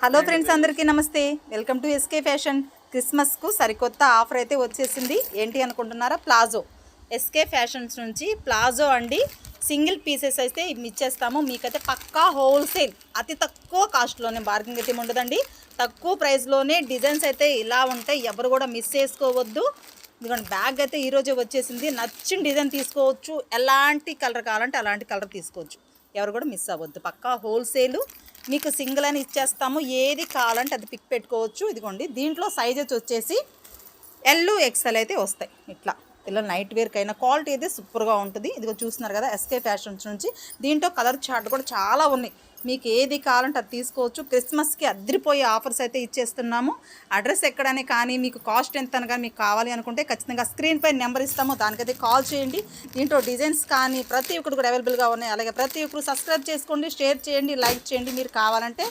Hello friends, అందరికీ నమస్తే. Welcome to SK fashion. క్రిస్మస్కు సరికొత్త ఆఫర్ అయితే వచ్చేసింది. ఏంటి అనుకుంటున్నారా? ప్లాజో. ఎస్కే ఫ్యాషన్స్ నుంచి ప్లాజో అండి. సింగిల్ పీసెస్ అయితే ఇచ్చేస్తాము. మీకైతే పక్కా హోల్సేల్, అతి తక్కువ కాస్ట్లోనే, బార్గెనింగ్ అయితే ఉండదండి. తక్కువ ప్రైస్లోనే డిజైన్స్ అయితే ఇలా ఉంటాయి. ఎవరు కూడా మిస్ చేసుకోవద్దు. ఇదిగోండి, బ్యాగ్ అయితే ఈరోజే వచ్చేసింది. నచ్చిన డిజైన్ తీసుకోవచ్చు. ఎలాంటి కలర్ కావాలంటే అలాంటి కలర్ తీసుకోవచ్చు. ఎవరు కూడా మిస్ అవ్వద్దు. పక్కా హోల్సేలు. మీకు సింగిల్ అని ఇచ్చేస్తాము. ఏది కావాలంటే అది పిక్ పెట్టుకోవచ్చు. ఇదిగోండి, దీంట్లో సైజెస్ వచ్చేసి ఎల్ ఎక్స్ఎల్ అయితే వస్తాయి. ఇట్లా ఇలా నైట్ వేర్కైనా క్వాలిటీ అయితే సూపర్గా ఉంటుంది. ఇదిగో చూస్తున్నారు కదా, ఎస్కే ఫ్యాషన్స్ నుంచి. దీంట్లో కలర్ చార్ట్ కూడా చాలా ఉన్నాయి. మీకు ఏది కావాలంటే అది తీసుకోవచ్చు. క్రిస్మస్కి అదిరిపోయే ఆఫర్స్ అయితే ఇచ్చేస్తున్నాము. అడ్రస్ ఎక్కడనే కానీ, మీకు కాస్ట్ ఎంత అని కానీ మీకు కావాలి అనుకుంటే ఖచ్చితంగా స్క్రీన్ పై నెంబర్ ఇస్తాము. దానికైతే కాల్ చేయండి. దీంట్లో డిజైన్స్ కానీ ప్రతి ఒక్కటి కూడా అవైలబుల్గా ఉన్నాయి. అలాగే ప్రతి ఒక్కరు సబ్స్క్రైబ్ చేసుకోండి, షేర్ చేయండి, లైక్ చేయండి. మీరు కావాలంటే